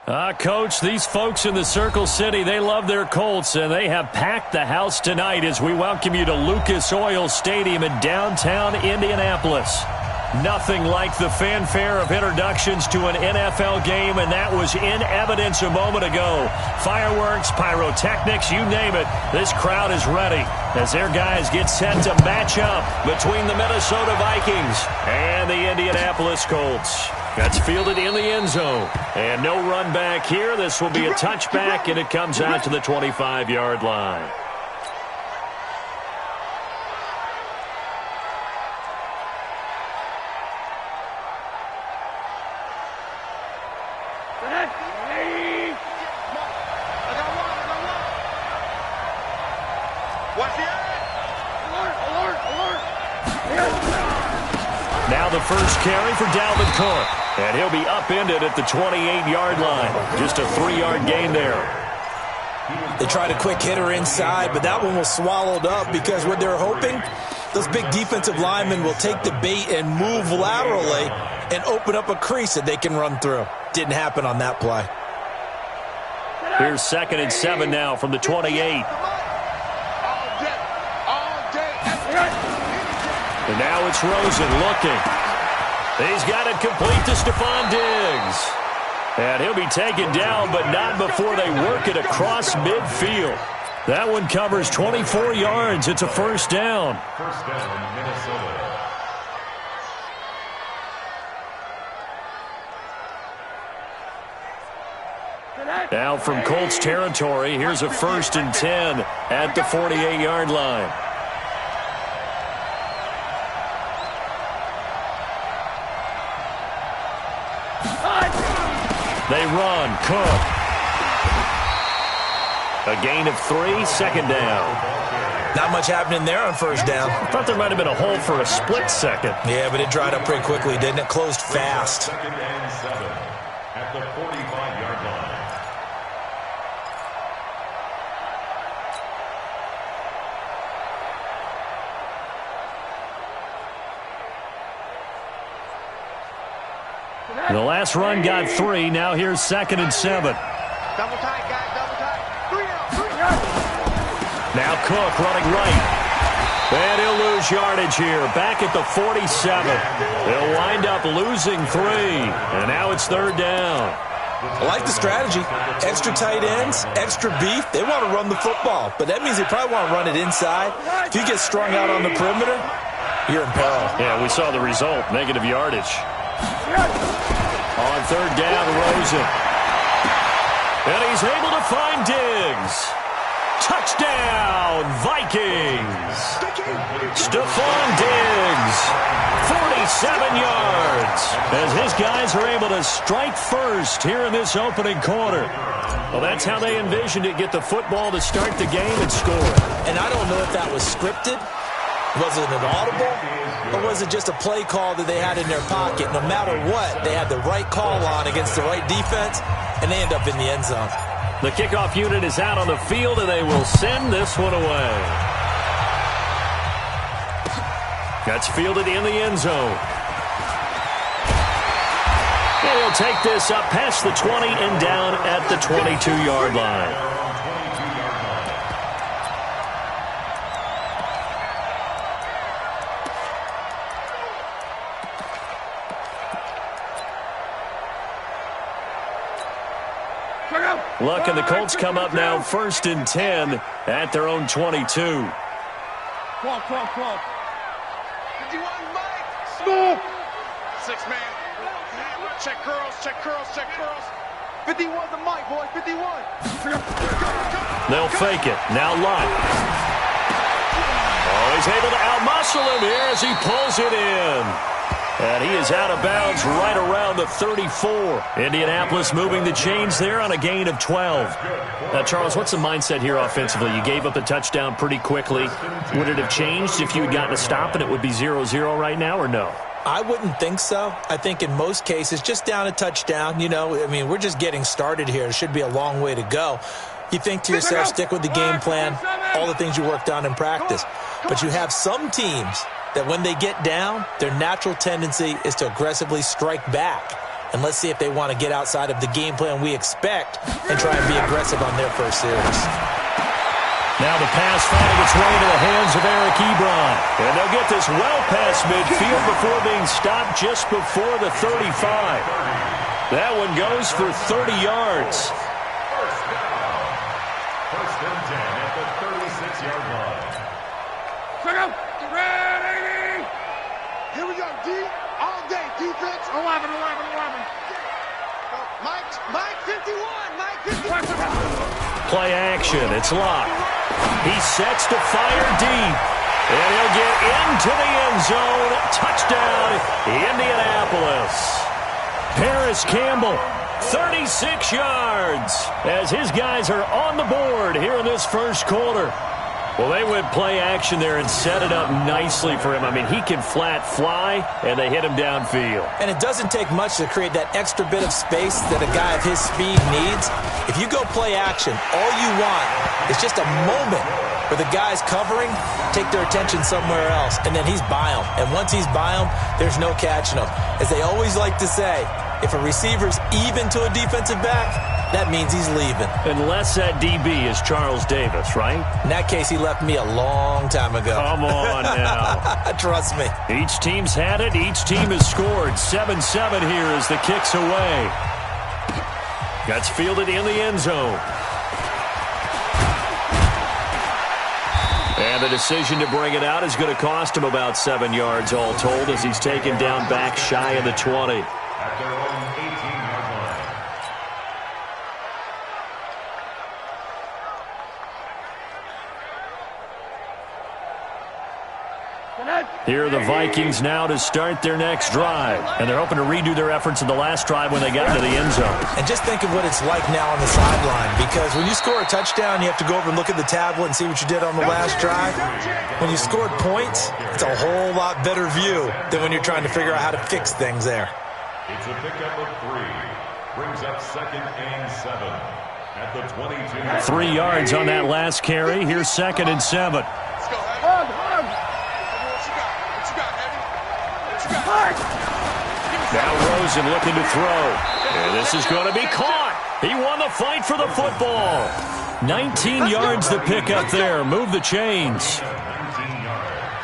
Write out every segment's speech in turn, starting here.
Coach, these folks in the Circle City, they love their Colts, and they have packed the house tonight as we welcome you to Lucas Oil Stadium in downtown Indianapolis. Nothing like the fanfare of introductions to an NFL game, and that was in evidence a moment ago. Fireworks, pyrotechnics, you name it. This crowd is ready as their guys get set to match up between the Minnesota Vikings and the Indianapolis Colts. That's fielded in the end zone. And no run back here. This will be a touchback, and it comes out to the 25-yard line. Now the first carry for Dalvin Cook. And he'll be upended at the 28-yard line. Just a 3-yard gain there. They tried a quick hitter inside, but that one was swallowed up because what they're hoping, those big defensive linemen will take the bait and move laterally and open up a crease that they can run through. Didn't happen on that play. Here's 2nd and 7 now from the 28. And now it's Rosen looking. He's got it complete to Stephon Diggs. And he'll be taken down, but not before they work it across midfield. That one covers 24 yards. It's a first down. First down, Minnesota. Now from Colts territory, here's a 1st and 10 at the 48-yard line. They run. Cook. A gain of 3, 2nd down. Not much happening there on first down. I thought there might have been a hole for a split second. Yeah, but it dried up pretty quickly, didn't it? Closed fast. 2nd and 7 at the 45-yard line. The last run got 3. Now here's 2nd and 7. Double tight, guys. Double tight. 3 out. Now Cook running right. And he'll lose yardage here. Back at the 47. They'll wind up losing 3. And now it's 3rd down. I like the strategy. Extra tight ends, extra beef. They want to run the football, but that means they probably want to run it inside. If you get strung out on the perimeter, you're in peril. Yeah, we saw the result. Negative yardage. On 3rd down, Rosen. And he's able to find Diggs. Touchdown, Vikings. Stephon Diggs, 47 yards. As his guys are able to strike first here in this opening quarter. Well, that's how they envisioned it. Get the football to start the game and score. And I don't know if that was scripted. Was it an audible? Or was it just a play call that they had in their pocket? No matter what, they had the right call on against the right defense, and they end up in the end zone. The kickoff unit is out on the field, and they will send this one away. That's fielded in the end zone. And he'll take this up past the 20 and down at the 22-yard line. Luck and the Colts come up now 1st and 10 at their own 22. Come on. 51, Mike. Smooth. 6-man. Check curls. 51 the Mike, boy. 51. They'll fake it. Now Luck. Oh, he's able to outmuscle him here as he pulls it in. And he is out of bounds right around the 34. Indianapolis moving the chains there on a gain of 12. Now, Charles, what's the mindset here offensively? You gave up a touchdown pretty quickly. Would it have changed if you had gotten a stop and it would be 0-0 right now, or no? I wouldn't think so. I think in most cases, just down a touchdown, we're just getting started here. It should be a long way to go. You think to yourself, stick with the game plan, all the things you worked on in practice. But you have some teams that when they get down, their natural tendency is to aggressively strike back. And let's see if they want to get outside of the game plan we expect and try and be aggressive on their first series. Now the pass finding its way into the hands of Eric Ebron. And they'll get this well past midfield before being stopped just before the 35. That one goes for 30 yards. First and 10 at the 36-yard line. Ready? Here we go, D. All day, defense. 11. Mike 51. Mike 51. Play action. It's locked. He sets to fire deep. And he'll get into the end zone. Touchdown, Indianapolis. Paris Campbell, 36 yards, as his guys are on the board here in this first quarter. Well, they went play action there and set it up nicely for him. I mean, he can flat fly, and they hit him downfield. And it doesn't take much to create that extra bit of space that a guy of his speed needs. If you go play action, all you want is just a moment where the guy's covering, take their attention somewhere else, and then he's by him. And once he's by him, there's no catching him. As they always like to say, if a receiver's even to a defensive back, that means he's leaving. Unless that DB is Charles Davis, right? In that case, he left me a long time ago. Come on now. Trust me. Each team's had it. Each team has scored. 7-7 here as the kick's away. That's fielded in the end zone. And the decision to bring it out is going to cost him about 7 yards all told as he's taken down back shy of the 20. At their own 18-yard line. Here are the Vikings now to start their next drive. And they're hoping to redo their efforts in the last drive when they got into the end zone. And just think of what it's like now on the sideline, because when you score a touchdown, you have to go over and look at the tablet and see what you did on the last drive. When you scored points, it's a whole lot better view than when you're trying to figure out how to fix things there. It's a pickup of 3. Brings up 2nd and 7 at the 22. 3 yards on that last carry. Here's 2nd and 7. Now Rosen looking to throw. And this is going to be caught. He won the fight for the football. 19 yards to pick up there. Move the chains. 19 yards.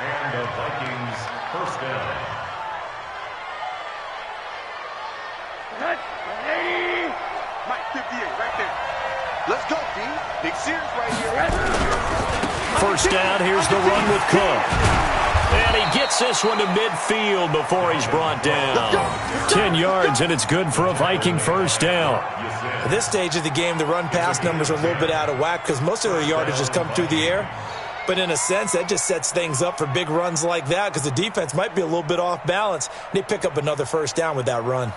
And the Vikings first down. Mike 58 right there. Let's go, D. Big series right here. First down. Here's the run with Cook. And he gets this one to midfield before he's brought down. 10 yards, and it's good for a Viking first down. At this stage of the game, the run-pass numbers are a little bit out of whack because most of their yardage has come through the air. But in a sense, that just sets things up for big runs like that because the defense might be a little bit off balance. They pick up another first down with that run.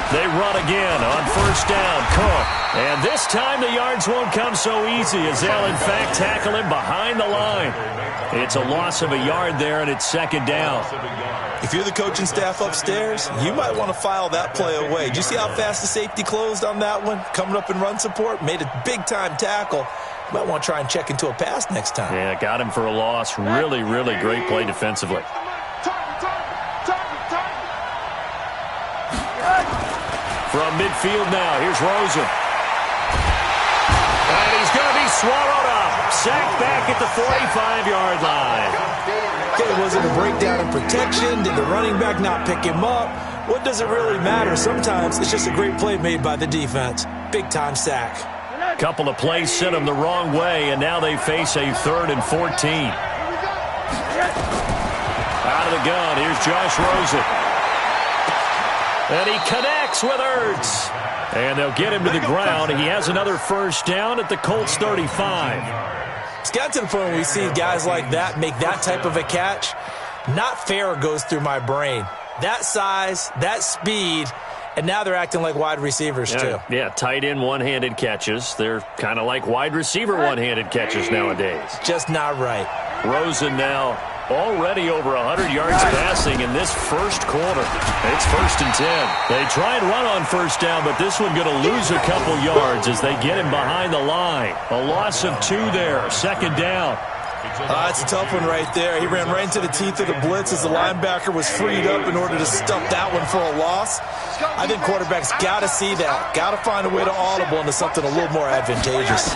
They run again on first down. Cook. And this time the yards won't come so easy as they'll, in fact, tackle him behind the line. It's a loss of a yard there, and it's 2nd down. If you're the coaching staff upstairs, you might want to file that play away. Did you see how fast the safety closed on that one? Coming up in run support, made a big-time tackle. You might want to try and check into a pass next time. Yeah, got him for a loss. Really, really great play defensively. From midfield now, here's Rosen. And he's going to be swallowed up. Sacked back at the 45-yard line. Okay, was it a breakdown in protection? Did the running back not pick him up? What does it really matter? Sometimes it's just a great play made by the defense. Big-time sack. Couple of plays sent them the wrong way, and now they face a 3rd and 14. Out of the gun, here's Josh Rosen. And he connects with Ertz. And they'll get him to the ground. He has another first down at the Colts 35. It's got to the point where we see guys like that make that type of a catch. Not fair goes through my brain. That size, that speed, and now they're acting like wide receivers too. Yeah, tight end one-handed catches. They're kind of like wide receiver one-handed catches nowadays. Just not right. Rosen now Already over 100 yards passing in this first quarter. It's 1st and 10. They try and run on first down, but this one going to lose a couple yards as they get him behind the line. A loss of 2 there. 2nd down. That's a tough one right there. He ran right into the teeth of the blitz as the linebacker was freed up in order to stuff that one for a loss. I think quarterbacks got to see that. Got to find a way to audible into something a little more advantageous.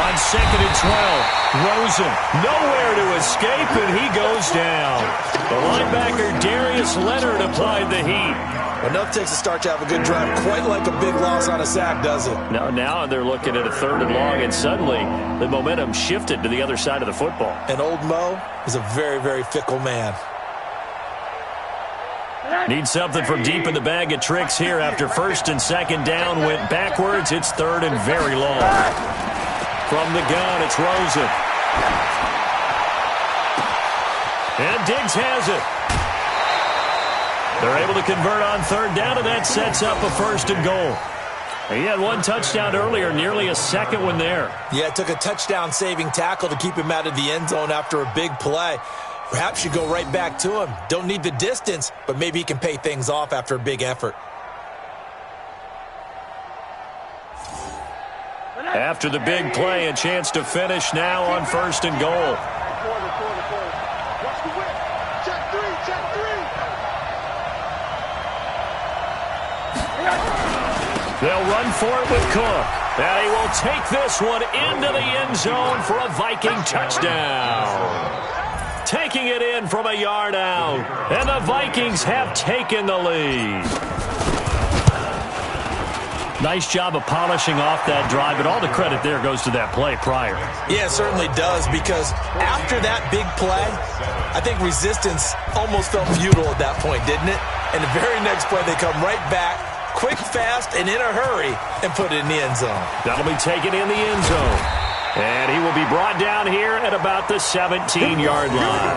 On 2nd and 12. Rosen, nowhere to escape, and he goes down. The linebacker, Darius Leonard, applied the heat. Enough takes a start to have a good drive, quite like a big loss on a sack, does it? Now they're looking at a 3rd and long, and suddenly the momentum shifted to the other side of the football. And old Mo is a very, very fickle man. Need something from deep in the bag of tricks here after 1st and 2nd down. Went backwards. It's 3rd and very long. From the gun, it's Rosen. And Diggs has it. They're able to convert on 3rd down, and that sets up a 1st and goal. He had 1 touchdown earlier, nearly a 2nd one there. Yeah, it took a touchdown-saving tackle to keep him out of the end zone after a big play. Perhaps you go right back to him. Don't need the distance, but maybe he can pay things off after a big effort. After the big play, a chance to finish now on 1st and goal. They'll run for it with Cook. And he will take this one into the end zone for a Viking touchdown. Taking it in from a yard out. And the Vikings have taken the lead. Nice job of polishing off that drive, but all the credit there goes to that play prior. Yeah, it certainly does, because after that big play, I think resistance almost felt futile at that point, didn't it? And the very next play, they come right back, quick, fast, and in a hurry, and put it in the end zone. That'll be taken in the end zone. And he will be brought down here at about the 17-yard line.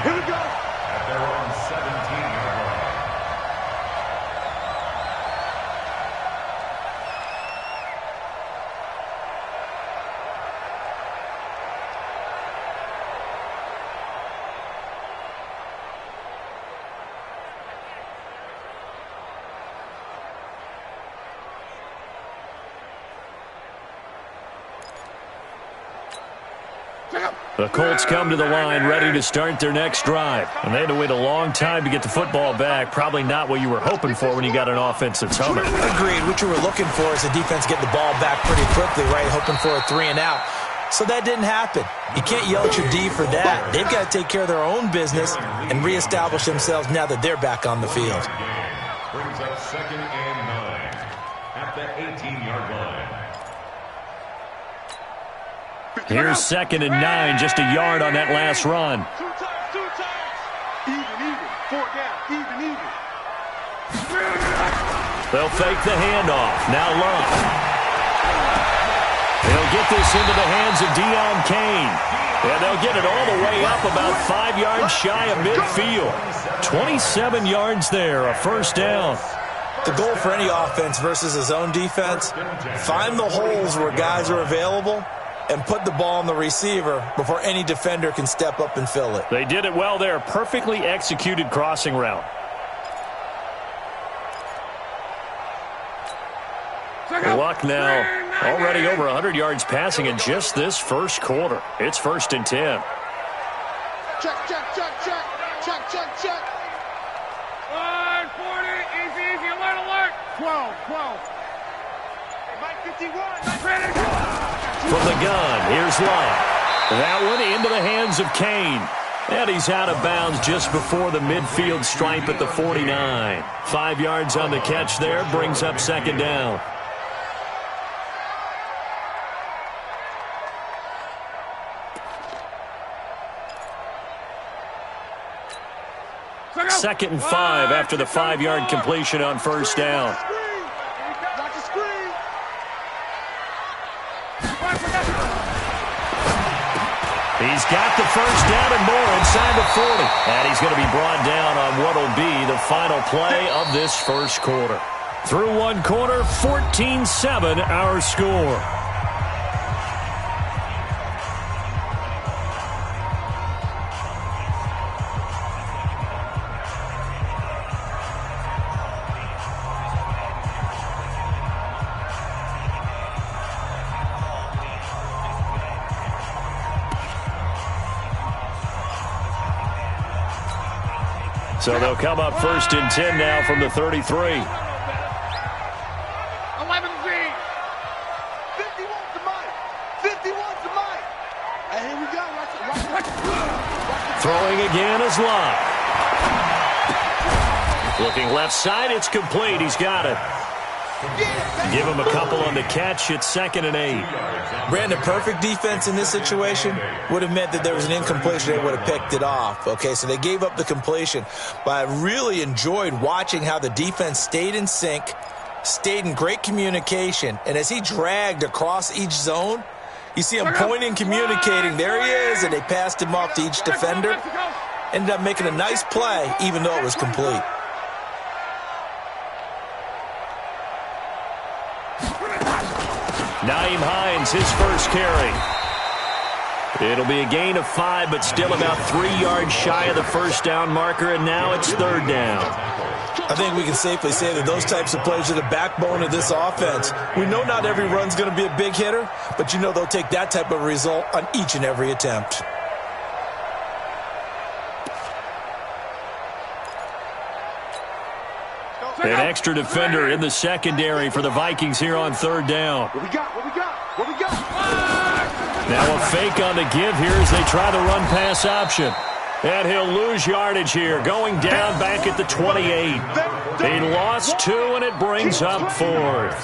Here we go. At their own 17-yard line. The Colts come to the line ready to start their next drive. And they had to wait a long time to get the football back. Probably not what you were hoping for when you got an offense that's humming. Agreed. What you were looking for is the defense getting the ball back pretty quickly, right? Hoping for a 3 and out. So that didn't happen. You can't yell at your D for that. They've got to take care of their own business and reestablish themselves now that they're back on the field. Brings up 2nd and 9 at the 18-yard line. Here's 2nd and 9, just a yard on that last run. Two times. Even. 4 down. Even. They'll fake the handoff. Now Love. They'll get this into the hands of Deon Cain. And they'll get it all the way up about 5 yards shy of midfield. 27 yards there, a 1st down. The goal for any offense versus his own defense, find the holes where guys are available and put the ball on the receiver before any defender can step up and fill it. They did it well there. Perfectly executed crossing route. Luck now. Already over 100 yards passing in just this first quarter. It's 1st and 10. Check. 40, easy, alert. 12. Mike 51. From the gun, here's Love. That one into the hands of Cain. And he's out of bounds just before the midfield stripe at the 49. 5 yards on the catch there, brings up 2nd down. Second and 5 after the 5-yard completion on 1st down. Watch the screen. He's got the 1st down and more inside the 40. And he's going to be brought down on what will be the final play of this first quarter. Through 1 quarter, 14-7 our score. So they'll come up 1st and 10 now from the 33. 11 feet. 51 to Mike. 51 to Mike. And here we go. Watch it. Throwing again is Love. Looking left side, it's complete. He's got it. Give him a couple on the catch. It's 2nd and 8. Brandon, perfect defense in this situation would have meant that there was an incompletion. They would have picked it off. Okay, so they gave up the completion. But I really enjoyed watching how the defense stayed in sync, stayed in great communication. And as he dragged across each zone, you see him pointing, communicating. There he is, and they passed him off to each defender. Ended up making a nice play, even though it was complete. Nyheim Hines, his first carry. It'll be a gain of 5, but still about 3 yards shy of the first down marker, and now it's 3rd down. I think we can safely say that those types of plays are the backbone of this offense. We know not every run's going to be a big hitter, but you know they'll take that type of result on each and every attempt. An extra defender in the secondary for the Vikings here on 3rd down. What we got? Now a fake on the give here as they try the run-pass option. And he'll lose yardage here, going down back at the 28. He lost 2, and it brings up 4th.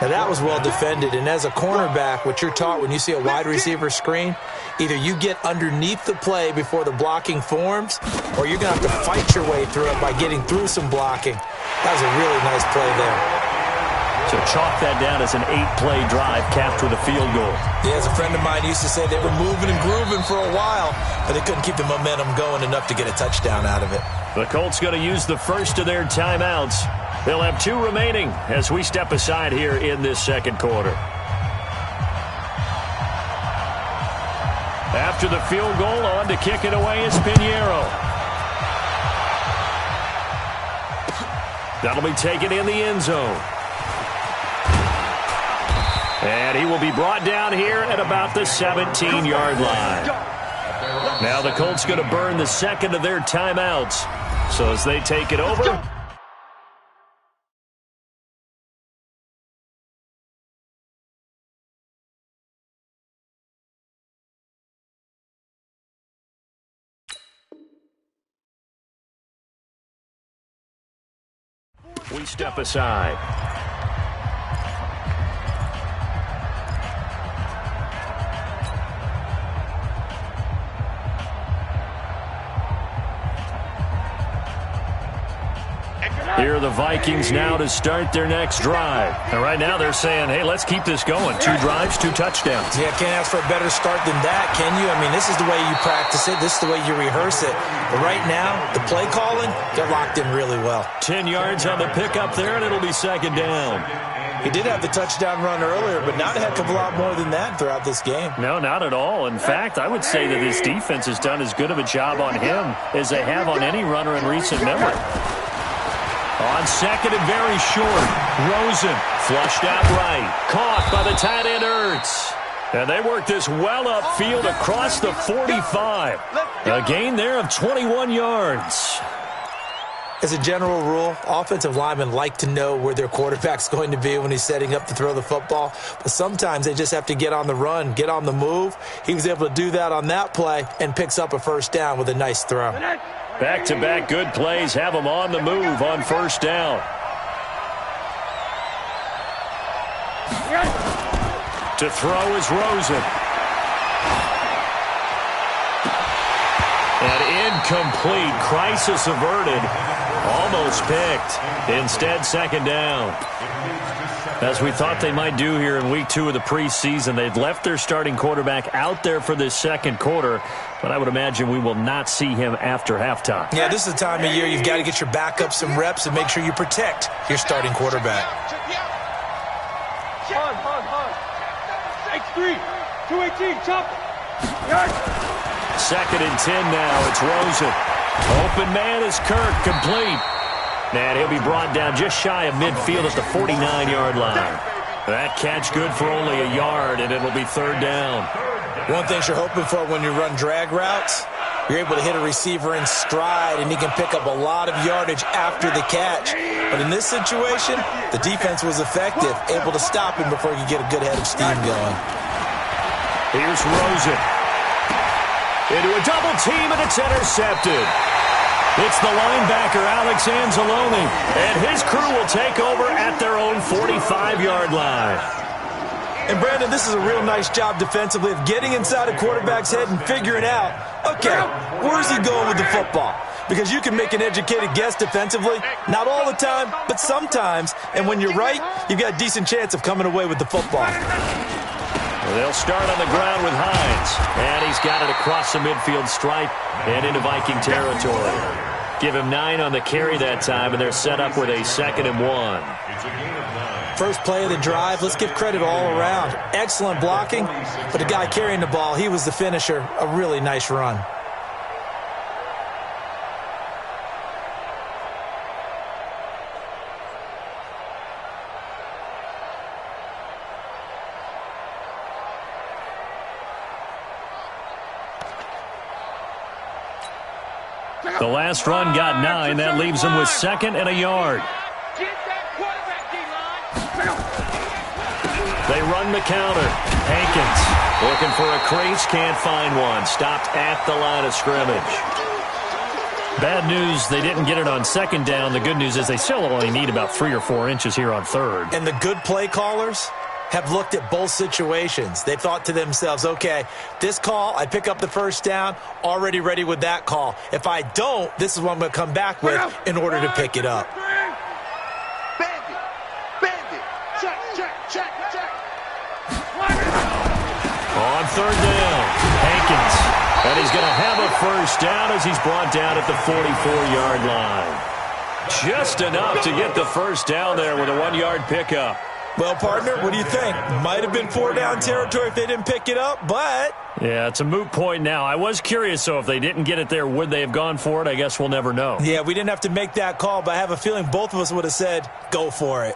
Now that was well defended, and as a cornerback, what you're taught when you see a wide receiver screen, either you get underneath the play before the blocking forms, or you're going to have to fight your way through it by getting through some blocking. That was a really nice play there. So chalk that down as an 8-play drive capped with a field goal. Yeah, as a friend of mine used to say, they were moving and grooving for a while, but they couldn't keep the momentum going enough to get a touchdown out of it. The Colts going to use the first of their timeouts. They'll have 2 remaining as we step aside here in this 2nd quarter. After the field goal, on to kick it away is Pinheiro. That'll be taken in the end zone. And he will be brought down here at about the 17-yard line. Now the Colts going to burn the 2nd of their timeouts. So as they take it over, we step aside. Here are the Vikings now to start their next drive. And right now they're saying, hey, let's keep this going. 2 drives, 2 touchdowns. Yeah, can't ask for a better start than that, can you? I mean, this is the way you practice it. This is the way you rehearse it. But right now, the play calling, they're locked in really well. 10 yards on the pickup there, and it'll be 2nd down. He did have the touchdown run earlier, but not a heck of a lot more than that throughout this game. No, not at all. In fact, I would say that this defense has done as good of a job on him as they have on any runner in recent memory. On 2nd and very short, Rosen flushed out right. Caught by the tight end Ertz. And they work this well upfield across the 45. A gain there of 21 yards. As a general rule, offensive linemen like to know where their quarterback's going to be when he's setting up to throw the football. But sometimes they just have to get on the run, get on the move. He was able to do that on that play and picks up a 1st down with a nice throw. Back-to-back good plays have them on the move on 1st down. To throw is Rosen. And incomplete. Crisis averted. Almost picked. Instead, 2nd down. As we thought they might do here in week 2 of the preseason, they've left their starting quarterback out there for this 2nd quarter, but I would imagine we will not see him after halftime. Yeah, this is the time of year you've got to get your backup some reps and make sure you protect your starting quarterback. X3, 218, chop. 2nd and 10 now. It's Rosen. Open man is Kirk, complete. And he'll be brought down just shy of midfield at the 49-yard line. That catch good for only a yard, and it'll be 3rd down. One thing you're hoping for when you run drag routes You're able to hit a receiver in stride, and he can pick up a lot of yardage after the catch. But in this situation, the defense was effective, able to stop him before he could get a good head of steam going. Here's Rosen. Into a double team, and it's intercepted. It's the linebacker, Alex Anzalone, and his crew will take over at their own 45-yard line. And, Brandon, this is a real nice job defensively of getting inside a quarterback's head and figuring out, okay, where's he going with the football? Because you can make an educated guess defensively, not all the time, but sometimes. And when you're right, you've got a decent chance of coming away with the football. Well, they'll start on the ground with Hines. And he's got it across the midfield stripe and into Viking territory. Give him 9 on the carry that time, and they're set up with a 2nd and 1. First play of the drive, let's give credit all around. Excellent blocking, but the guy carrying the ball, he was the finisher. A really nice run. The last run got 9. That leaves him with 2nd and a yard. They run the counter. Hankins looking for a crease, can't find one. Stopped at the line of scrimmage. Bad news, they didn't get it on 2nd down. The good news is they still only need about 3 or 4 inches here on 3rd. And the good play callers have looked at both situations. They thought to themselves, okay, this call, I pick up the first down, already ready with that call. If I don't, this is what I'm going to come back with in order to pick it up. On 3rd down, Hankins. And he's going to have a first down as he's brought down at the 44-yard line. Just enough to get the first down there with a 1-yard pickup. Well, partner, what do you think? Might have been 4-down territory if they didn't pick it up, but... Yeah, it's a moot point now. I was curious, so if they didn't get it there, would they have gone for it? I guess we'll never know. Yeah, we didn't have to make that call, but I have a feeling both of us would have said, go for it.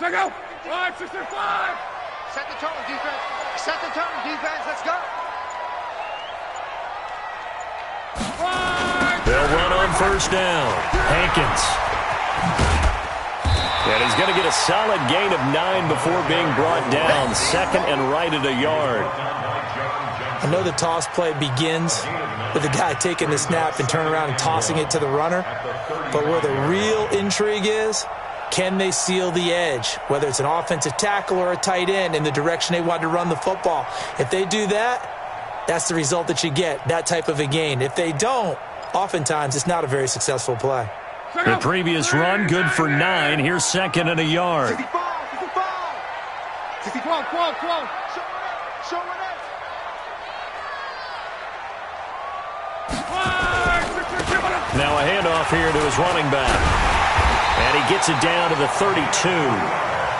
Set go. 5-6-5. Set the tone, defense. Set the tone, defense. Let's go. They'll run on 1st down. Hankins. And he's going to get a solid gain of 9 before being brought down. 2nd and right at a yard. I know the toss play begins with the guy taking the snap and turning around and tossing it to the runner. But where the real intrigue is, can they seal the edge, whether it's an offensive tackle or a tight end, in the direction they want to run the football? If they do that, that's the result that you get, that type of a gain. If they don't, oftentimes it's not a very successful play. The previous run, good for 9. Here's 2nd and a yard. 65. 65. 12. Show it up. Now a handoff here to his running back. And he gets it down to the 32.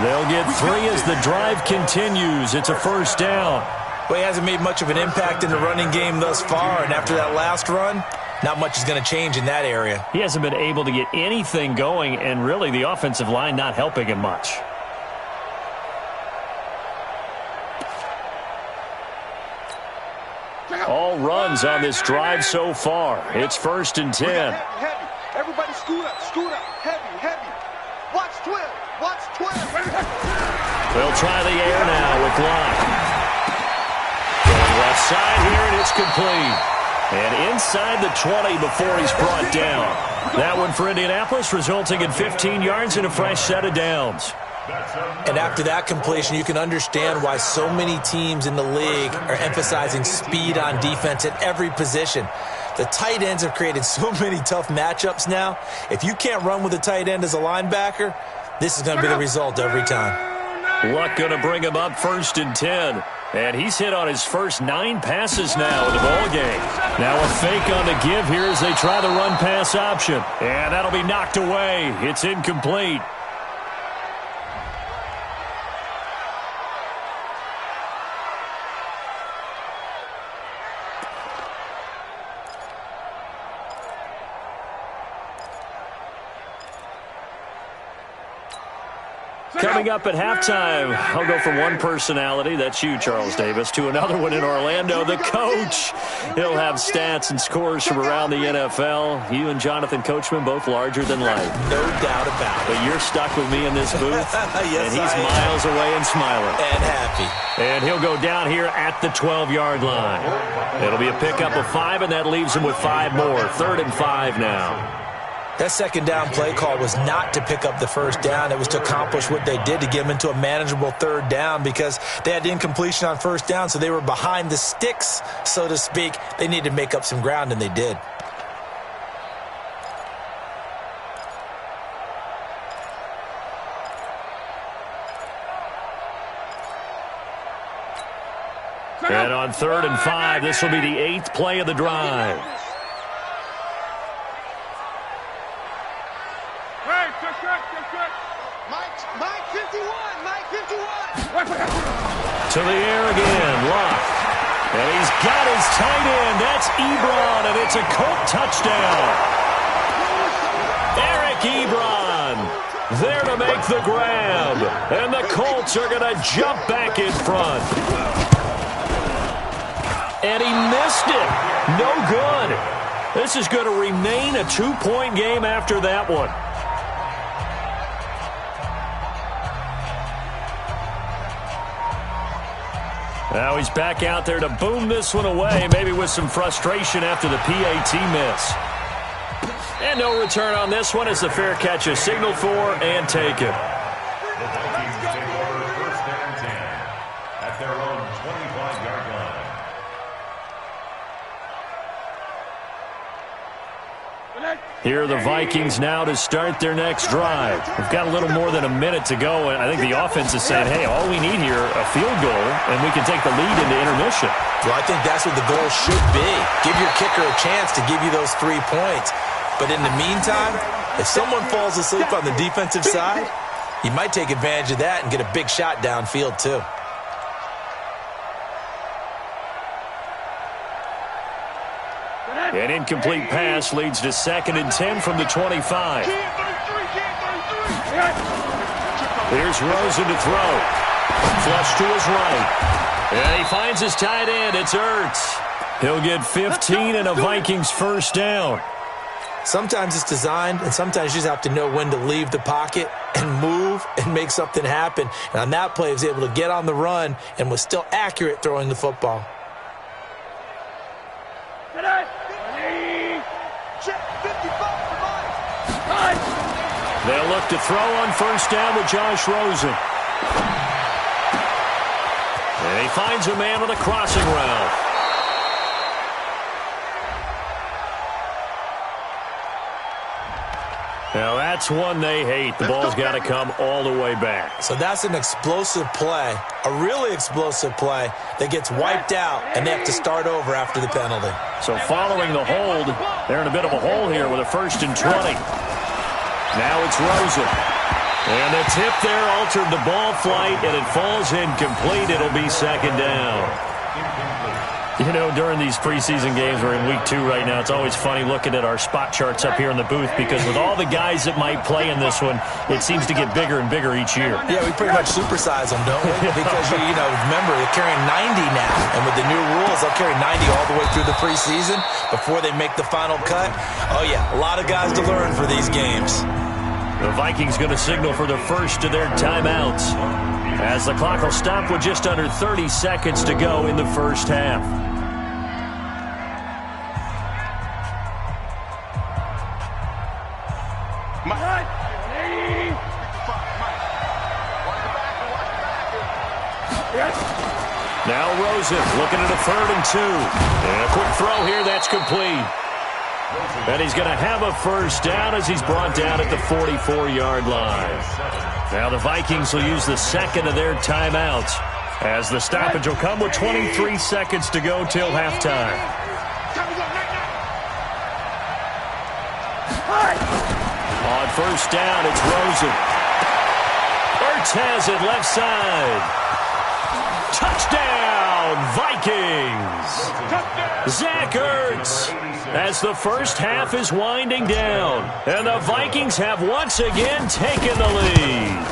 They'll get 3 as the drive continues. It's a 1st down. Well, he hasn't made much of an impact in the running game thus far, and after that last run, not much is going to change in that area. He hasn't been able to get anything going, and really the offensive line not helping him much. All runs on this drive so far. It's 1st and 10. Heavy. Everybody scoot up. Heavy. Watch 12. They'll try the air now with Locke. Going left side here, and it's complete. And inside the 20 before he's brought down. That one for Indianapolis, resulting in 15 yards and a fresh set of downs. And after that completion, you can understand why so many teams in the league are emphasizing speed on defense at every position. The tight ends have created so many tough matchups now. If you can't run with a tight end as a linebacker, this is going to be the result every time. Luck going to bring him up 1st and 10. And he's hit on his first 9 passes now in the ball game. Now a fake on the give here as they try the run-pass option. And that'll be knocked away. It's incomplete. Coming up at halftime, I'll go from one personality, that's you, Charles Davis, to another one in Orlando, the coach. He'll have stats and scores from around the NFL. You and Jonathan Coachman, both larger than life. No doubt about it. But you're stuck with me in this booth, yes, and he's miles away and smiling. And happy. And he'll go down here at the 12-yard line. It'll be a pickup of 5, and that leaves him with 5 more. 3rd and 5 now. That second down play call was not to pick up the first down. It was to accomplish what they did to get them into a manageable 3rd down because they had incompletion on 1st down, so they were behind the sticks, so to speak. They needed to make up some ground, and they did. And on 3rd and 5, this will be the 8th play of the drive. Mike 51, Mike 51. To the air again, Locke. And he's got his tight end. That's Ebron, and it's a Colt touchdown. Eric Ebron there to make the grab. And the Colts are going to jump back in front. And he missed it. No good. This is going to remain a 2-point game after that one. Now he's back out there to boom this one away, maybe with some frustration after the PAT miss. And no return on this one as the fair catch is signaled for and taken. The Vikings take over 1st and 10 at their own 25-yard line. Here are the Vikings now to start their next drive. We've got a little more than a minute to go, and I think the offense is saying, hey, all we need here, a field goal, and we can take the lead into intermission. Well, I think that's what the goal should be. Give your kicker a chance to give you those 3 points. But in the meantime, if someone falls asleep on the defensive side, you might take advantage of that and get a big shot downfield, too. An incomplete pass leads to 2nd and 10 from the 25. Here's Rosen to throw. Flush to his right. And he finds his tight end. It's Ertz. He'll get 15 and a Vikings 1st down. Sometimes it's designed, and sometimes you just have to know when to leave the pocket and move and make something happen. And on that play, he was able to get on the run and was still accurate throwing the football. They'll look to throw on 1st down with Josh Rosen. And he finds a man on a crossing route. Now that's one they hate. The ball's got to come all the way back. So that's an explosive play, a really explosive play that gets wiped out, and they have to start over after the penalty. So following the hold, they're in a bit of a hole here with a 1st and 20. Now it's Rosen. And the tip there altered the ball flight, and it falls incomplete. It'll be 2nd down. You know, during these preseason games, we're in week 2 right now, it's always funny looking at our spot charts up here in the booth because with all the guys that might play in this one, it seems to get bigger and bigger each year. Yeah, we pretty much supersize them, don't we? Because, you know, remember, they're carrying 90 now. And with the new rules, they'll carry 90 all the way through the preseason before they make the final cut. Oh, yeah, a lot of guys to learn for these games. The Vikings going to signal for the first of their timeouts as the clock will stop with just under 30 seconds to go in the 1st half. Now Rosen looking at a 3rd and 2. And a quick throw here, that's complete. And he's going to have a 1st down as he's brought down at the 44-yard line. Now the Vikings will use the 2nd of their timeouts as the stoppage will come with 23 seconds to go till halftime. On 1st down, it's Rosen. Ertz has it left side. Touchdown, Vikings! Zach Ertz as the 1st half is winding down. And the Vikings have once again taken the lead.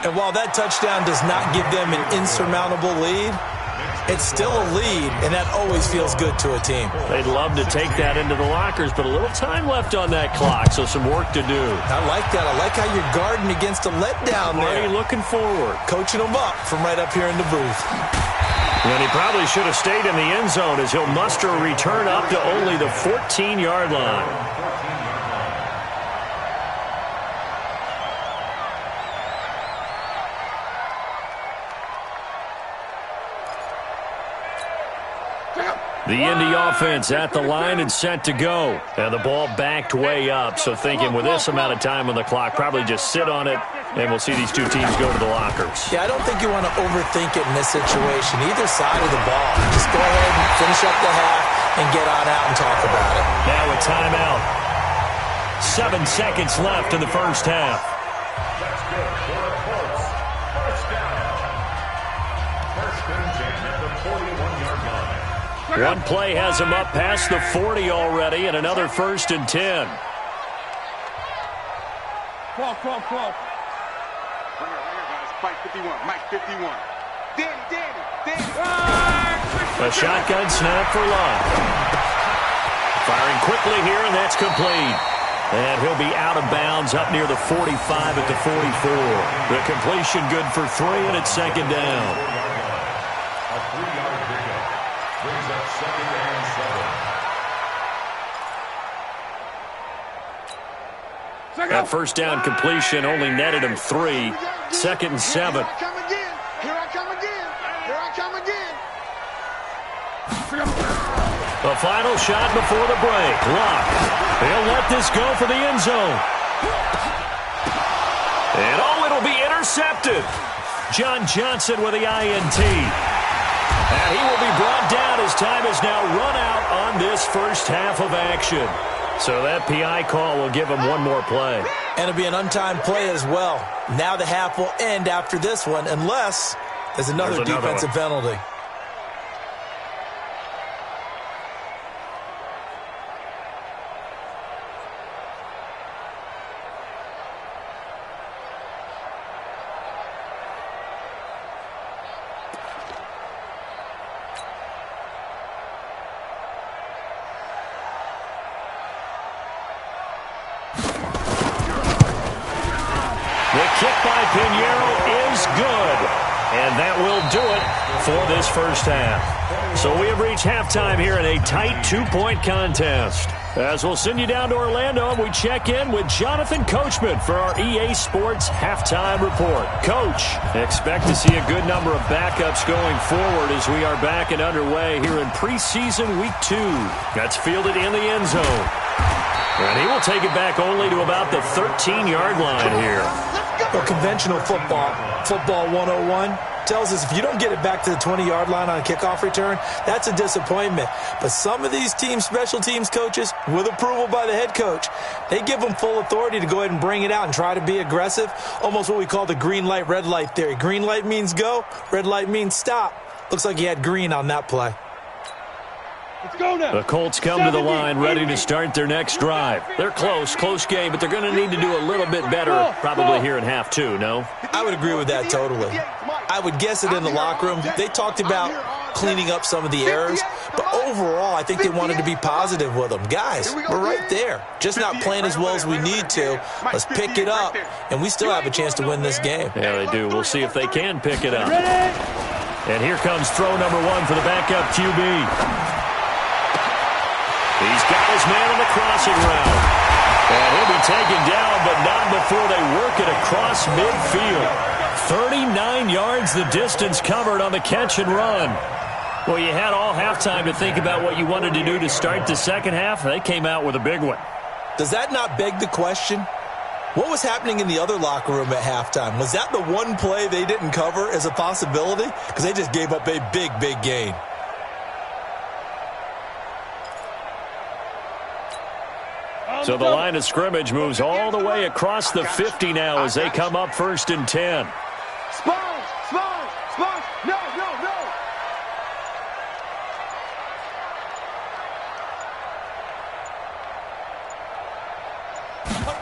And while that touchdown does not give them an insurmountable lead, it's still a lead, and that always feels good to a team. They'd love to take that into the lockers, but a little time left on that clock, so some work to do. I like that. I like how you're guarding against a letdown there. Already looking forward. Coaching them up from right up here in the booth. And he probably should have stayed in the end zone as he'll muster a return up to only the 14-yard line. The Indy offense at the line and set to go. And the ball backed way up, so thinking with this amount of time on the clock, probably just sit on it, and we'll see these two teams go to the lockers. Yeah, I don't think you want to overthink it in this situation, either side of the ball. Just go ahead and finish up the half and get on out and talk about it. Now a timeout. 7 seconds left in the first half. That's good for the Colts. First down. First and 10 at the 41-yard line. One play has him up past the 40 already, and another 1st and 10. Call. Right here, guys. Mike 51. Mike 51. Danny. A shotgun snap for Love. Firing quickly here, and that's complete. And he'll be out of bounds up near the 45 at the 44. The completion good for 3, and it's second down. A 3-yard pickup brings up second and 7. That first down completion only netted him 3. 2nd and 7. Here I come again. The final shot before the break. Luck. He'll let this go for the end zone. And it'll be intercepted. John Johnson with the INT. And he will be brought down as time has now run out on this first half of action. So that PI call will give him one more play. And it'll be an untimed play as well. Now the half will end after this one unless there's another defensive penalty. And that will do it for this first half. So we have reached halftime here in a tight 2-point contest. As we'll send you down to Orlando, and we check in with Jonathan Coachman for our EA Sports Halftime Report. Coach, expect to see a good number of backups going forward as we are back and underway here in preseason week 2. That's fielded in the end zone. And he will take it back only to about the 13-yard line here. Well, conventional football 101, tells us if you don't get it back to the 20-yard line on a kickoff return, that's a disappointment. But some of these special teams coaches, with approval by the head coach, they give them full authority to go ahead and bring it out and try to be aggressive, almost what we call the green light, red light theory. Green light means go, red light means stop. Looks like he had green on that play. Let's go now. The Colts come to the line ready to start their next drive. They're close game, but they're going to need to do a little bit better probably here in half 2, no? I would agree with that totally. I would guess it in the locker room. They talked about cleaning up some of the errors, but overall I think they wanted to be positive with them. Guys, we're right there. Just not playing as well as we need to. Let's pick it up, and we still have a chance to win this game. Yeah, they do. We'll see if they can pick it up. And here comes throw number 1 for the backup QB. He's got his man on the crossing route. And he'll be taken down, but not before they work it across midfield. 39 yards the distance covered on the catch and run. Well, you had all halftime to think about what you wanted to do to start the second half. They came out with a big one. Does that not beg the question? What was happening in the other locker room at halftime? Was that the one play they didn't cover as a possibility? Because they just gave up a big gain. So the line of scrimmage moves all the way across the 50 now as they come up 1st and 10. Sponge!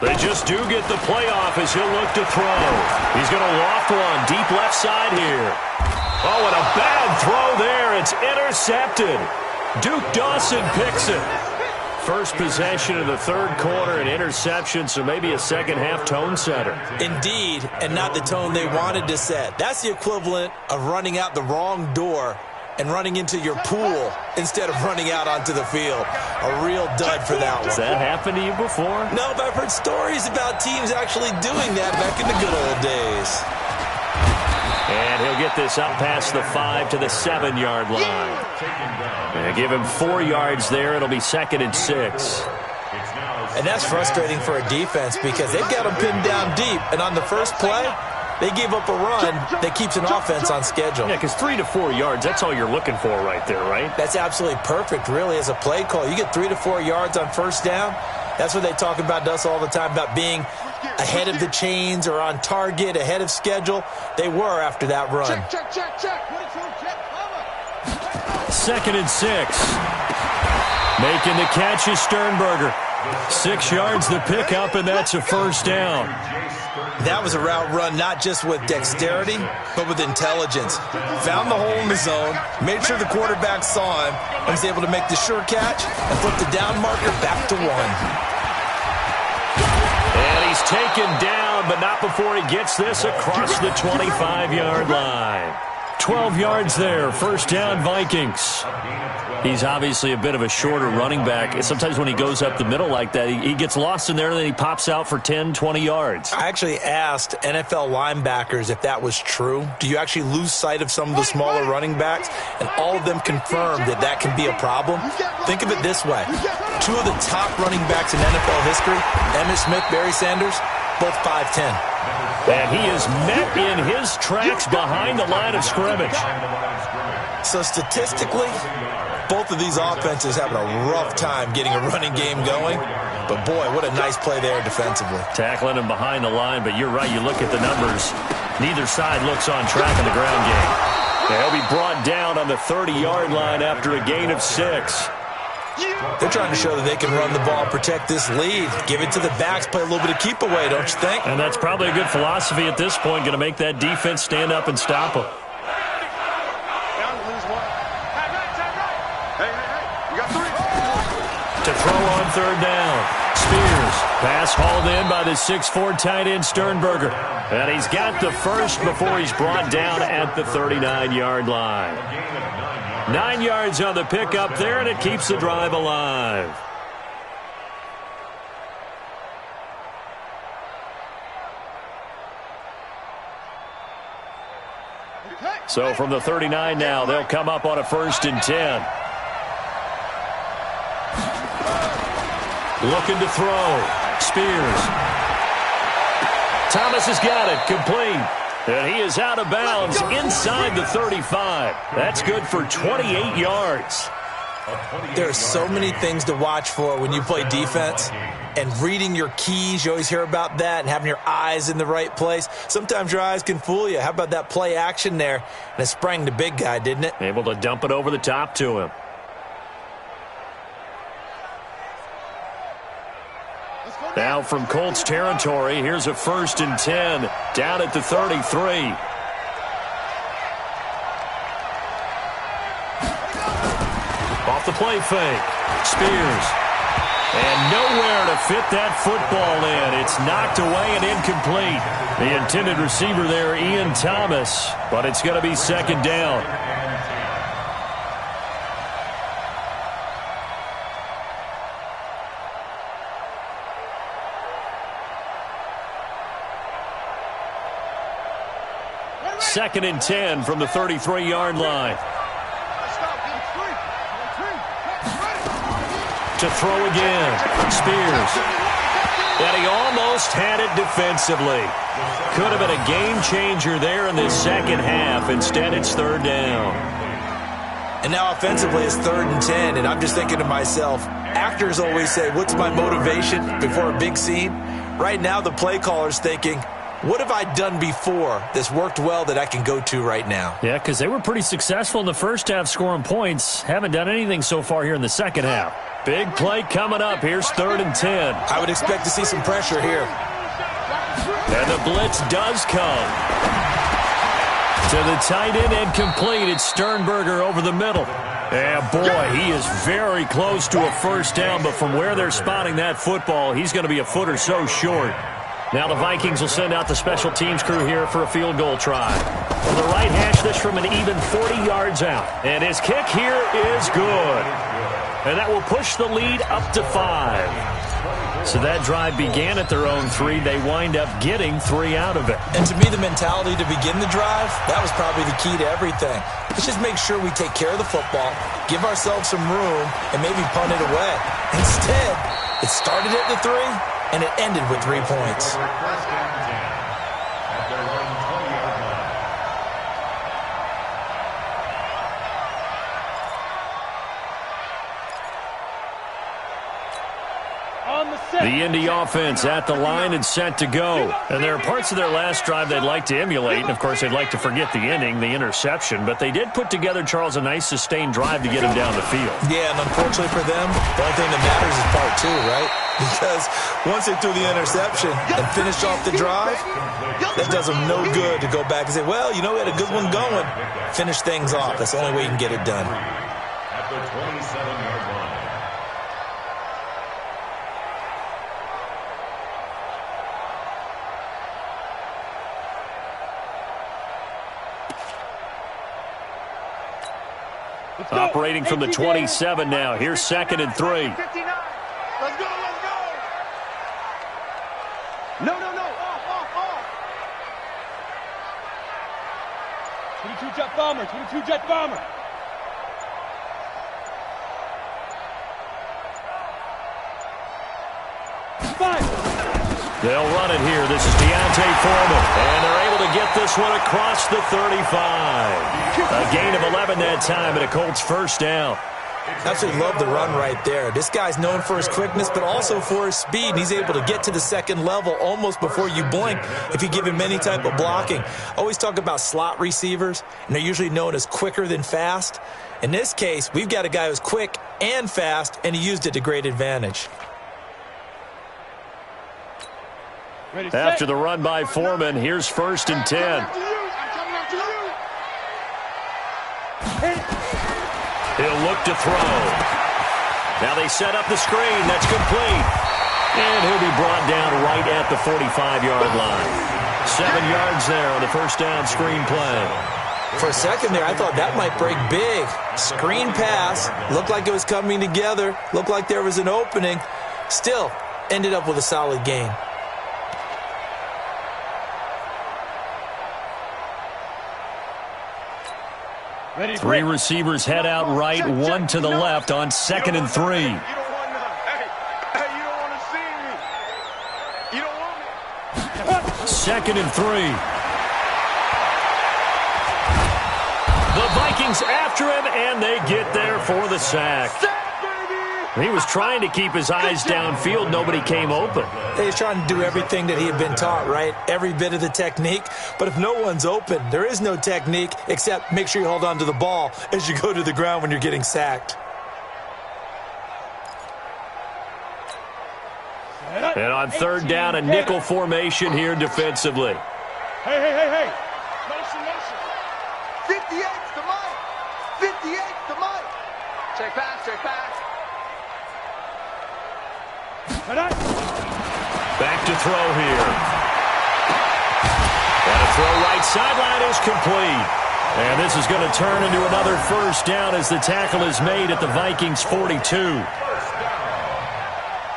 No! They just do get the playoff as he'll look to throw. He's going to loft one deep left side here. Oh, and a bad throw there. It's intercepted. Duke Dawson picks it. First possession of the third quarter, an interception, so maybe a second-half tone setter. Indeed, and not the tone they wanted to set. That's the equivalent of running out the wrong door and running into your pool instead of running out onto the field. A real dud for that one. Has that happened to you before? No, but I've heard stories about teams actually doing that back in the good old days. And he'll get this up past the 5 to the 7-yard line. And give him 4 yards there. It'll be 2nd and 6. And that's frustrating for a defense because they've got them pinned down deep. And on the first play, they gave up a run that keeps an offense on schedule. Yeah, because 3 to 4 yards, that's all you're looking for right there, right? That's absolutely perfect, really, as a play call. You get 3 to 4 yards on first down. That's what they talk about to us all the time, about being ahead of the chains or on target, ahead of schedule. They were after that run. Check. 2nd and 6. Making the catch is Sternberger. 6 yards the pickup, and that's a first down. That was a route run not just with dexterity, but with intelligence. Found the hole in the zone, made sure the quarterback saw him, and was able to make the sure catch and flip the down marker back to 1. And he's taken down, but not before he gets this across the 25-yard line. 12 yards there, first down Vikings. He's obviously a bit of a shorter running back. Sometimes when he goes up the middle like that, he gets lost in there, and then he pops out for 10, 20 yards. I actually asked NFL linebackers if that was true. Do you actually lose sight of some of the smaller running backs? And all of them confirmed that that can be a problem. Think of it this way. 2 of the top running backs in NFL history, Emmitt Smith, Barry Sanders, both 5'10". And he is met in his tracks behind the line of scrimmage. So statistically, both of these offenses having a rough time getting a running game going. But, boy, what a nice play there defensively. Tackling him behind the line, but you're right. You look at the numbers. Neither side looks on track in the ground game. They'll be brought down on the 30-yard line after a gain of 6. They're trying to show that they can run the ball, protect this lead, give it to the backs, play a little bit of keep away, don't you think? And that's probably a good philosophy at this point, going to make that defense stand up and stop them. To throw on third down. Spears. Pass hauled in by the 6'4" tight end Sternberger. And he's got the first before he's brought down at the 39-yard line. 9 yards on the pickup there, and it keeps the drive alive. So from the 39 now, they'll come up on a 1st and 10. Looking to throw. Spears. Thomas has got it. Complete. And he is out of bounds inside the 35. That's good for 28 yards. There are so many things to watch for when you play defense. And reading your keys, you always hear about that, and having your eyes in the right place. Sometimes your eyes can fool you. How about that play action there? And it sprang the big guy, didn't it? Able to dump it over the top to him. Now from Colts territory, here's a 1st and 10 down at the 33. Off the play fake. Spears. And nowhere to fit that football in. It's knocked away and incomplete. The intended receiver there, Ian Thomas, but it's going to be 2nd down. Second and 10 from the 33-yard line. To throw again. Spears. And he almost had it defensively. Could have been a game changer there in this second half. Instead, it's 3rd down. And now offensively, it's 3rd and 10. And I'm just thinking to myself, actors always say, what's my motivation before a big scene? Right now, the play caller's thinking, What have I done before that's worked well that I can go to right now? Yeah, because they were pretty successful in the first half scoring points. Haven't done anything so far here in the second half. Big play coming up. Here's 3rd and 10. I would expect to see some pressure here. And the blitz does come. To the tight end and complete. It's Sternberger over the middle. And boy, he is very close to a first down, but from where they're spotting that football, he's going to be a foot or so short. Now the Vikings will send out the special teams crew here for a field goal try. From the right hash, this from an even 40 yards out. And his kick here is good. And that will push the lead up to 5. So that drive began at their own 3. They wind up getting 3 out of it. And to me, the mentality to begin the drive, that was probably the key to everything. Let's just make sure we take care of the football, give ourselves some room, and maybe punt it away. Instead, it started at the 3, and it ended with 3 points. The Indy offense at the line and set to go. And there are parts of their last drive they'd like to emulate. And, of course, they'd like to forget the inning, the interception. But they did put together, Charles, a nice sustained drive to get him down the field. Yeah, and unfortunately for them, the only thing that matters is part 2, right? Because once they threw the interception and finished off the drive, that does them no good to go back and say, well, you know, we had a good one going. Finish things off. That's the only way you can get it done. At the 27-yard line. Operating from the 27 now. Here's 2nd and 3. Let's go, let's go. No. Off. 22 jet bomber. They'll run it here. This is Deontay Foreman. And they're able to get this one across the 35. A gain of 11 that time and a Colts first down. Absolutely love the run right there. This guy's known for his quickness, but also for his speed. And he's able to get to the second level almost before you blink if you give him any type of blocking. I always talk about slot receivers, and they're usually known as quicker than fast. In this case, we've got a guy who's quick and fast, and he used it to great advantage. After the run by Foreman, here's 1st and 10. He'll look to throw. Now they set up the screen. That's complete. And he'll be brought down right at the 45-yard line. 7 yards there on the first down screen play. For a second there, I thought that might break big. Screen pass. Looked like it was coming together. Looked like there was an opening. Still, ended up with a solid gain. Three receivers head out right, one to the left on 2nd and 3. You don't want to see me. You don't want me. 2nd and 3. The Vikings after him, and they get there for the sack. He was trying to keep his eyes downfield. Nobody came open. He's trying to do everything that he had been taught, right? Every bit of the technique. But if no one's open, there is no technique except make sure you hold on to the ball as you go to the ground when you're getting sacked. And on 3rd down, a nickel formation here defensively. Hey. Motion. 58's to Mike. 58's to Mike. Check back. Back to throw here. And a throw right sideline is complete. And this is going to turn into another first down as the tackle is made at the Vikings 42. First down.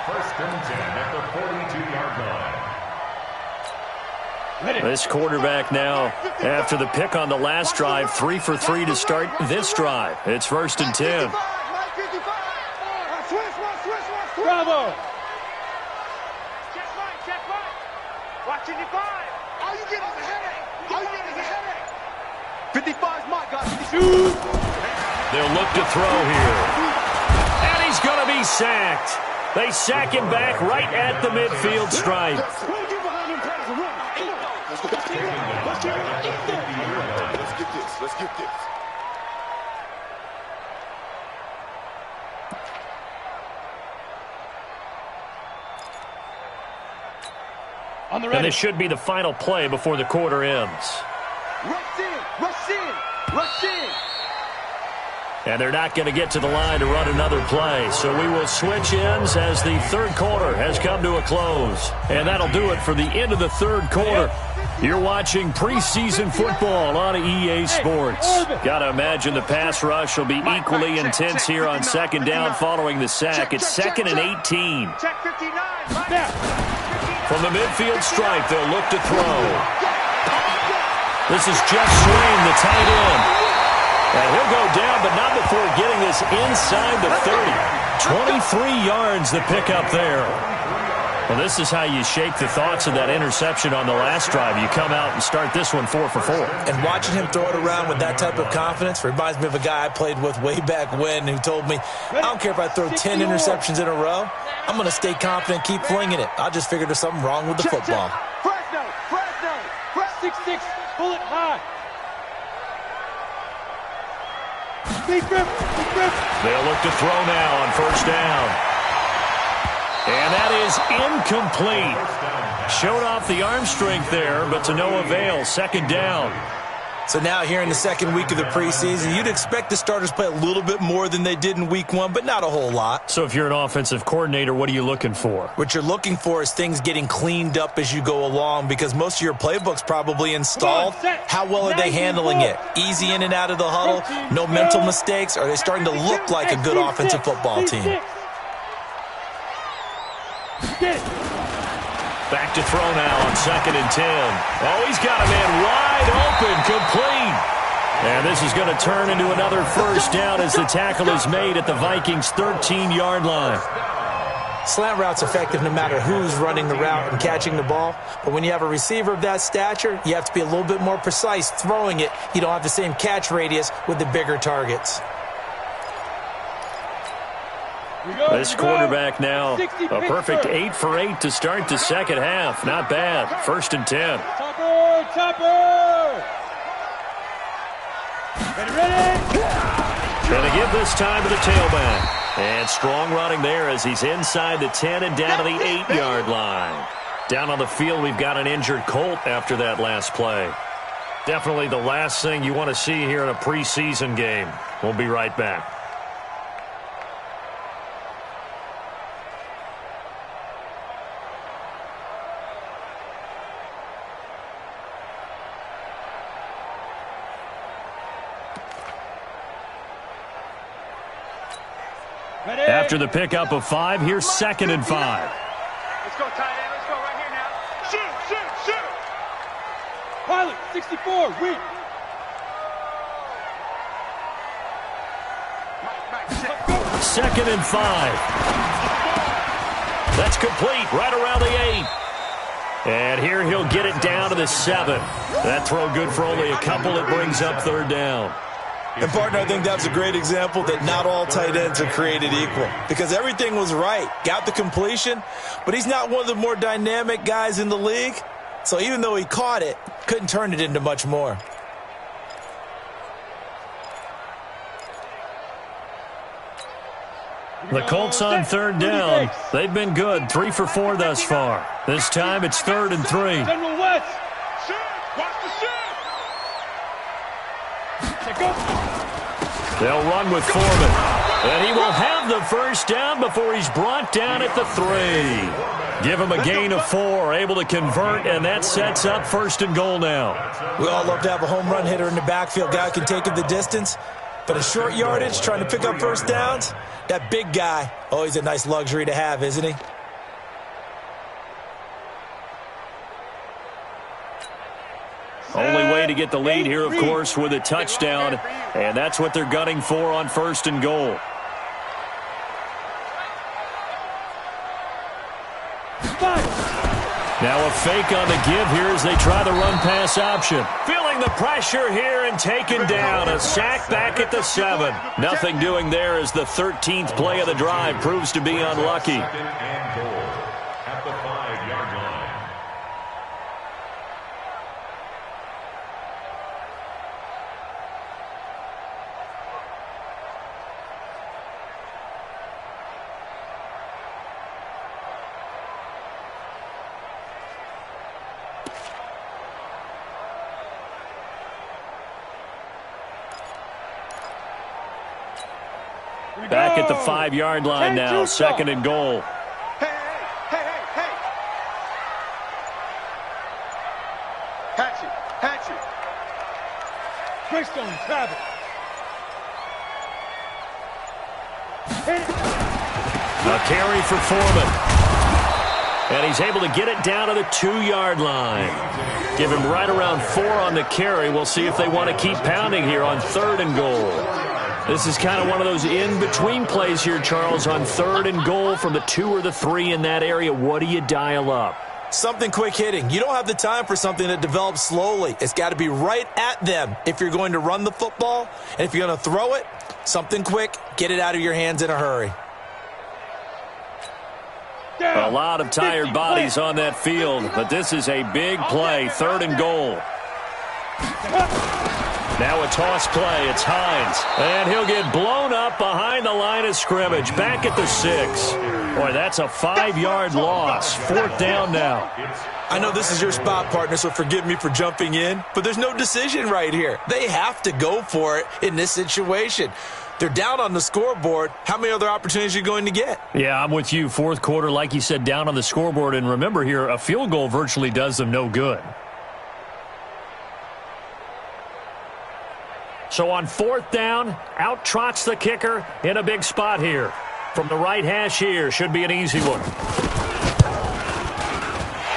1st and 10 at the 42-yard line. This quarterback now, after the pick on the last drive, 3 for 3 to start this drive. It's 1st and 10. Bravo. Check Mike. Watch 55. All you get is a headache. 55's Mike, got 52. They'll look to throw here. And he's going to be sacked. They sack him back right at the midfield stripe. Let's get this. On the And ready. this should be the final play before the quarter ends. Rush in, rush in, rush in. And they're not going to get to the line to run another play. So we will switch ends as the third quarter has come to a close. And that'll do it for the end of the third quarter. You're watching preseason football on EA Sports. Got to imagine the pass rush will be equally intense here on second down following the sack. It's 2nd and 18. Check 59. From the midfield stripe, they'll look to throw. This is Jeff Swain, the tight end. And he'll go down, but not before getting this inside the 30. 23 yards the pickup there. Well, this is how you shake the thoughts of that interception on the last drive. You come out and start this one 4 for 4. And watching him throw it around with that type of confidence reminds me of a guy I played with way back when who told me, I don't care if I throw 10 interceptions in a row. I'm going to stay confident, keep flinging it. I just figured there's something wrong with the football. Fresno, Fresno, 6'6", bullet high. Big grip, big grip. They'll look to throw now on first down. And that is incomplete. Showed off the arm strength there, but to no avail. Second down. So now here in the second week of the preseason, you'd expect the starters play a little bit more than they did in week 1, but not a whole lot. So if you're an offensive coordinator, what are you looking for? What you're looking for is things getting cleaned up as you go along because most of your playbook's probably installed. How well are they handling it? Easy in and out of the huddle? No mental mistakes? Are they starting to look like a good offensive football team? Back to throw now on 2nd and 10. Oh, he's got a man wide open, complete. And this is going to turn into another first down as the tackle is made at the Vikings' 13-yard line. Slant route's effective no matter who's running the route and catching the ball. But when you have a receiver of that stature, you have to be a little bit more precise throwing it. You don't have the same catch radius with the bigger targets. This quarterback now, a perfect 8 for 8 to start the second half. Not bad. 1st and 10. Chopper! Ready? Going to give this time to the tailback. And strong running there as he's inside the 10 and down to the 8-yard line. Down on the field, we've got an injured Colt after that last play. Definitely the last thing you want to see here in a preseason game. We'll be right back. After the pickup of 5, here's 2nd and 5. Let's go, tight end. Let's go right here now. Shoot, shoot, shoot. Pilot, 64, weak. Mike, 2nd and 5. That's complete right around the 8. And here he'll get it down to the 7. That throw good for only a couple. It brings up 3rd down. And, partner, I think that's a great example that not all tight ends are created equal because everything was right. Got the completion, but he's not one of the more dynamic guys in the league. So even though he caught it, couldn't turn it into much more. The Colts on 3rd down. They've been good, 3 for 4 thus far. This time it's 3rd and 3. General West. shoot. Watch the shoot. Check up. They'll run with Foreman. And he will have the first down before he's brought down at the 3. Give him a gain of 4, able to convert, and that sets up 1st and goal now. We all love to have a home run hitter in the backfield. Guy who can take it the distance. But a short yardage, trying to pick up first downs, that big guy, always a nice luxury to have, isn't he? Only way to get the lead here, of course, with a touchdown. And that's what they're gunning for on 1st and goal. Now a fake on the give here as they try the run-pass option. Feeling the pressure here and taken down. A sack back at the 7. Nothing doing there as the 13th play of the drive proves to be unlucky. 2nd and goal at the 5-yard line. Back at the 5-yard line now, 2nd and goal. Hey. Hatchet. Greystone, travel. A carry for Foreman. And he's able to get it down to the 2-yard line. Give him right around 4 on the carry. We'll see if they want to keep pounding here on 3rd and goal. This is kind of one of those in-between plays here, Charles, on 3rd and goal from the 2 or the 3 in that area. What do you dial up? Something quick hitting. You don't have the time for something that develops slowly. It's got to be right at them if you're going to run the football. And if you're going to throw it, something quick, get it out of your hands in a hurry. A lot of tired bodies on that field, but this is a big play, 3rd and goal. Now a toss play, it's Hines. And he'll get blown up behind the line of scrimmage, back at the 6. Boy, that's a 5-yard loss. 4th down now. I know this is your spot, partner, so forgive me for jumping in, but there's no decision right here. They have to go for it in this situation. They're down on the scoreboard. How many other opportunities are you going to get? Yeah, I'm with you. 4th quarter, like you said, down on the scoreboard. And remember here, a field goal virtually does them no good. So on 4th down, out trots the kicker in a big spot here. From the right hash here, should be an easy one.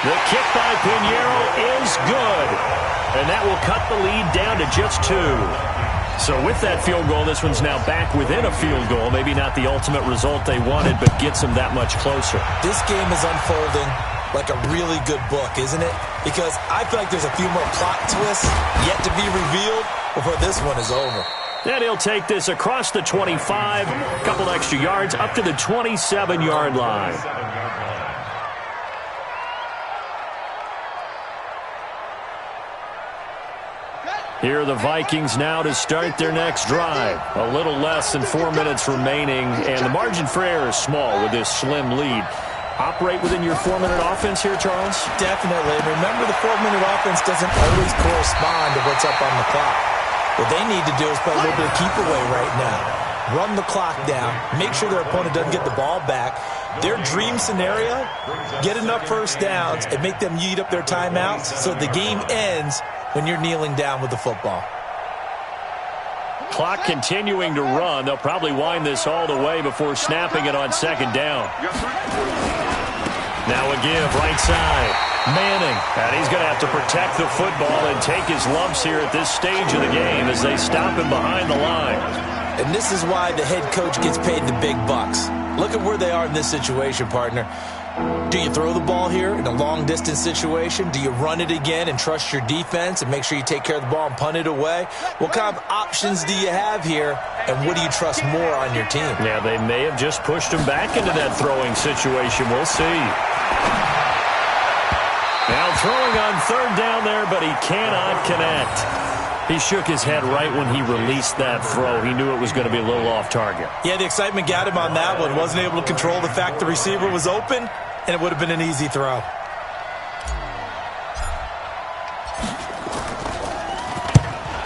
The kick by Pinheiro is good. And that will cut the lead down to just 2. So with that field goal, this one's now back within a field goal. Maybe not the ultimate result they wanted, but gets them that much closer. This game is unfolding like a really good book, isn't it? Because I feel like there's a few more plot twists yet to be revealed before this one is over. And he'll take this across the 25, a couple extra yards, up to the 27-yard line. Here are the Vikings now to start their next drive. A little less than 4 minutes remaining, and the margin for error is small with this slim lead. Operate within your 4-minute offense here, Charles? Definitely. And remember, the 4-minute offense doesn't always correspond to what's up on the clock. What they need to do is play a little bit of keep away right now. Run the clock down. Make sure their opponent doesn't get the ball back. Their dream scenario, get enough first downs and make them eat up their timeouts so the game ends when you're kneeling down with the football. Clock continuing to run. They'll probably wind this all the way before snapping it on 2nd down. Now a give right side. Manning. And he's going to have to protect the football and take his lumps here at this stage of the game as they stop him behind the line. And this is why the head coach gets paid the big bucks. Look at where they are in this situation, partner. Do you throw the ball here in a long-distance situation? Do you run it again and trust your defense and make sure you take care of the ball and punt it away? What kind of options do you have here, and what do you trust more on your team? Yeah, they may have just pushed him back into that throwing situation. We'll see. Now throwing on 3rd down there, but he cannot connect. He shook his head right when he released that throw. He knew it was going to be a little off target. Yeah, the excitement got him on that one. Wasn't able to control the fact the receiver was open, and it would have been an easy throw.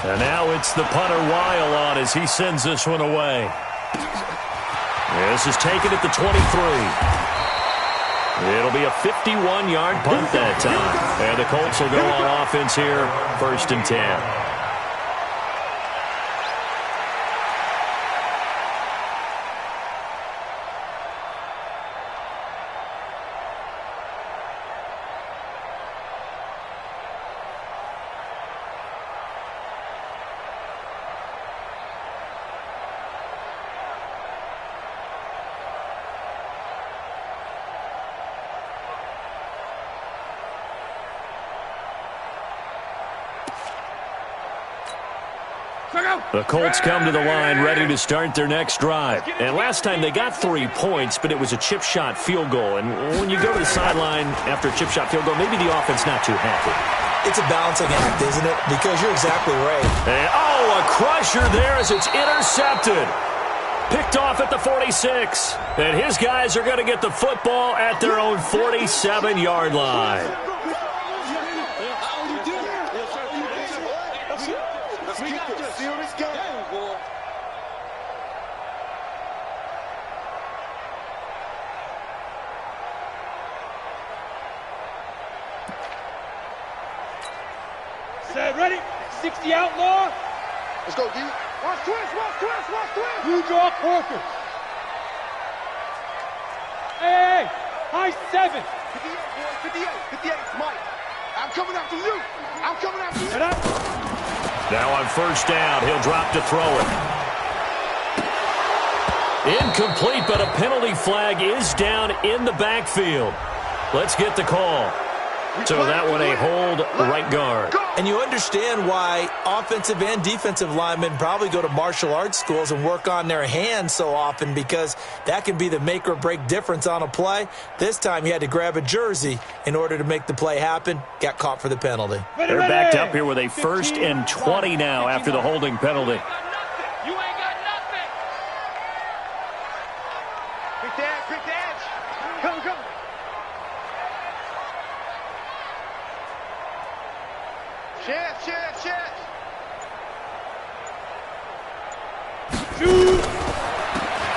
And now it's the punter Weil on as he sends this one away. This is taken at the 23. It'll be a 51-yard punt that time. And the Colts will go on offense here, 1st and 10. The Colts come to the line ready to start their next drive. And last time they got 3 points, but it was a chip shot field goal. And when you go to the sideline after a chip shot field goal, maybe the offense not too happy. It's a balancing act, isn't it? Because you're exactly right. And, oh, a crusher there as it's intercepted. Picked off at the 46. And his guys are going to get the football at their own 47-yard line. 60 outlaw. Let's go, D. Watch twist, watch twist, watch twist. Blue draw Corker. Hey, high 7. 58, boy, 58, 58, Mike. I'm coming after you. I'm coming after you. Now on first down, he'll drop to throw it. Incomplete, but a penalty flag is down in the backfield. Let's get the call. So that one a hold right guard. And you understand why offensive and defensive linemen probably go to martial arts schools and work on their hands so often, because that can be the make or break difference on a play. This time he had to grab a jersey in order to make the play happen. Got caught for the penalty. They're backed up here with a 1st and 20 now after the holding penalty. You ain't got nothing. Quick the edge. Come. Chance.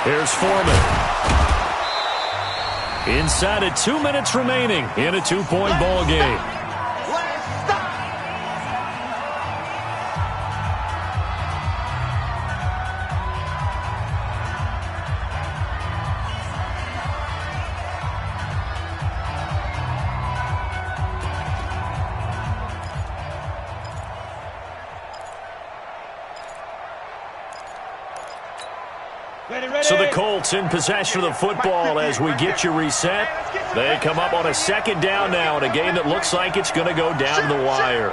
Here's Foreman. Inside of 2 minutes remaining in a 2-point ball game. So the Colts in possession of the football as we get you reset. They come up on a 2nd down now in a game that looks like it's going to go down to the wire.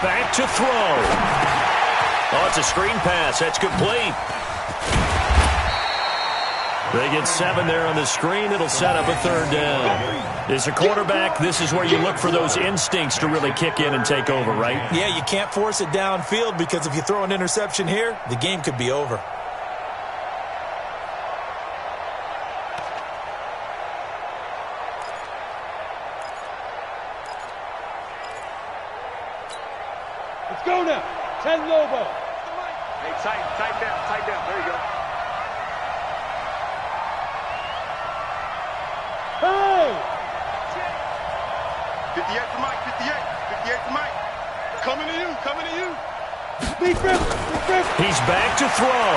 Back to throw. Oh, it's a screen pass. That's complete. They get 7 there on the screen. It'll set up a 3rd down. As a quarterback, this is where you look for those instincts to really kick in and take over, right? Yeah, you can't force it downfield, because if you throw an interception here, the game could be over. Let's go now. 10 Lobo. Hey, tight down. There you go. Hey! 58 to Mike, 58 to Mike. Coming to you. Lee Griffin. He's back to throw.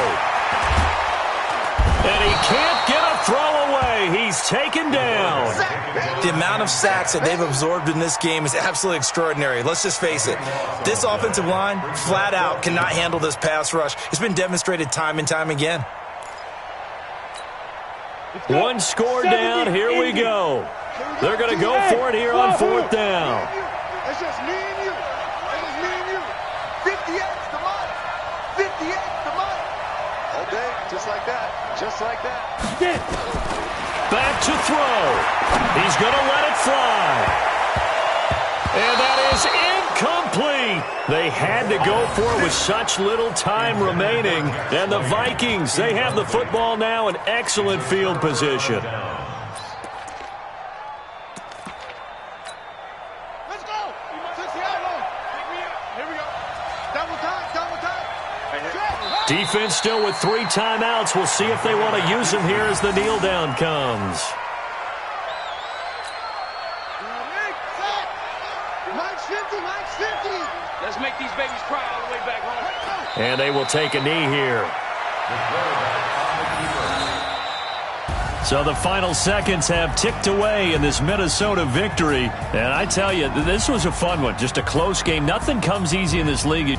And he can't get a throw away. He's taken down. The amount of sacks that they've absorbed in this game is absolutely extraordinary. Let's just face it. This offensive line, flat out, cannot handle this pass rush. It's been demonstrated time and time again. One score down. Here we go. They're going to go for it here on 4th down. It's just me and you. 58 to Mike. 58 to Mike. All day, just like that. Back to throw. He's going to let it fly. And that is incomplete. They had to go for it with such little time remaining. And the Vikings, they have the football now in excellent field position. Let's go. 60 outlaw. Here we go. Double time. Defense still with 3 timeouts. We'll see if they want to use them here as the kneel down comes. Mike's 50. Let's make these babies cry all the way back home. And they will take a knee here. So the final seconds have ticked away in this Minnesota victory. And I tell you, this was a fun one. Just a close game. Nothing comes easy in this league.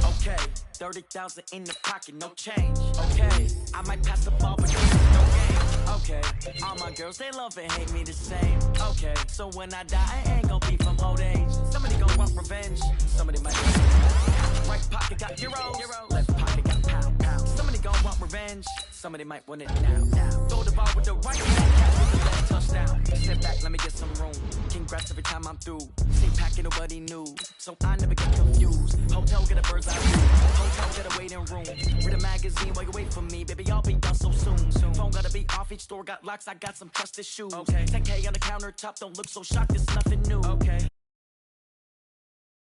Okay, 30,000 in the pocket, no change. Okay, I might pass the ball, but no game. Okay, all my girls, they love and hate me the same. Okay, so when I die, I ain't gon' be from old age. Somebody gon' want revenge, somebody might. Right pocket got euros, left pocket got pound. Somebody gon' want revenge, somebody might want it now. Throw the ball with the right hand, catch with the left touchdown. Sit back, let me get some room. Congrats every time I'm through. Stay packing, nobody knew, so I never get confused. Hotel, get a bird's eye view. Hotel, get a waiting room. Read a magazine while you wait for me, baby. I'll be done so soon. Phone gotta be off, each store got locks. I got some trusted shoes. Okay. 10K on the countertop, don't look so shocked. It's nothing new. Okay.